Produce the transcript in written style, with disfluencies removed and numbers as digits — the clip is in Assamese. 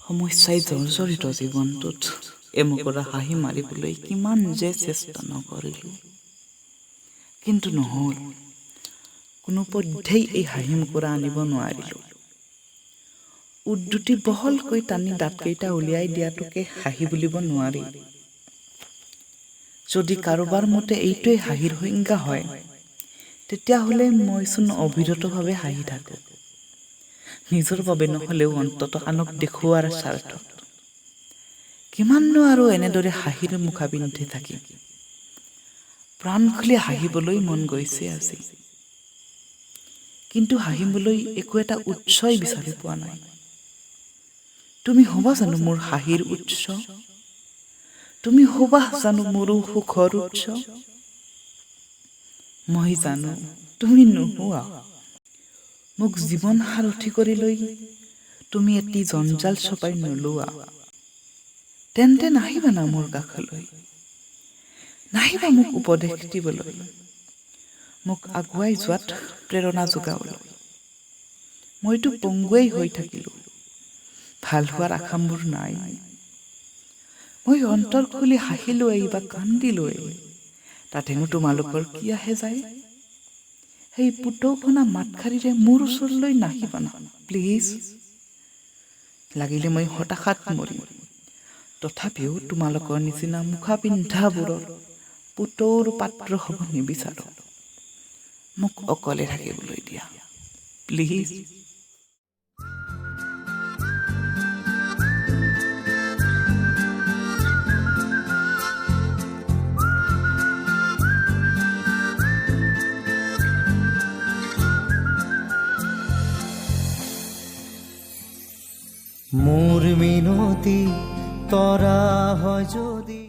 সমস্যাই জৰ্জৰিত জীৱনটোত এমুকৰা হাঁহি মাৰিবলৈ কিমান যে চেষ্টা নকৰিলোঁ, কিন্তু নহ'ল। কোনোপধ্যেই এই হাঁহি মুকুৰা আনিব নোৱাৰিলোঁ। উদ্যুতি বহলকৈ টানি দাঁতকেইটা উলিয়াই দিয়াটোকে হাঁহি বুলিব নোৱাৰি। যদি কাৰোবাৰ মতে এইটোৱেই হাঁহিৰ সংজ্ঞা হয়, তেতিয়াহ'লে মইচোন অবিৰতভাৱে হাঁহি থাকোঁ, নিজৰ বাবে নহ'লেও অন্ততঃ আনক দেখুওৱাৰ স্বাৰ্থত। কিমাননো আৰু এনেদৰে হাঁহিৰ মুখা পিন্ধি থাকিম? প্ৰাণ খুলি হাঁহিবলৈ মন গৈছে আজি, কিন্তু হাঁহিবলৈ একো এটা উৎসই বিচাৰি পোৱা নাই। তুমি হ'বা জানো মোৰ হাঁহিৰ উৎস? তুমি হ'বা জানো মোৰো সুখৰ উৎস? মই জানো তুমি নোহোৱা। মোক জীৱন সাৰথি কৰি লৈ তুমি এটি জঞ্জাল চপাই নোলোৱা। তেন্তে নাহিবা না মোৰ কাষলৈ, নাহিবা মোক উপদেশ দিবলৈ, মোক আগুৱাই যোৱাত প্ৰেৰণা যোগাবলৈ। মইতো পংগুৱেই হৈ থাকিলোঁ, ভাল হোৱাৰ আশা মোৰ নাই। মই অন্তৰ খুলি হাঁহিলোৱেই বা কান্দিলোৱেই, তাতেনো তোমালোকৰ কি আহে যায়? সেই পুতৌখনা মাতষাৰিৰে মোৰ ওচৰলৈ নাহিবা না প্লিজ। লাগিলে মই হতাশাত মৰিম, তথাপিও তোমালোকৰ নিচিনা মুখা পিন্ধাবোৰৰ পুতৌৰ পাত্ৰ হ'ব নিবিচাৰোঁ। মোক অকলে থাকিবলৈ দিয়া প্লিজ। মোৰ মিনতি তৰা হয় যদি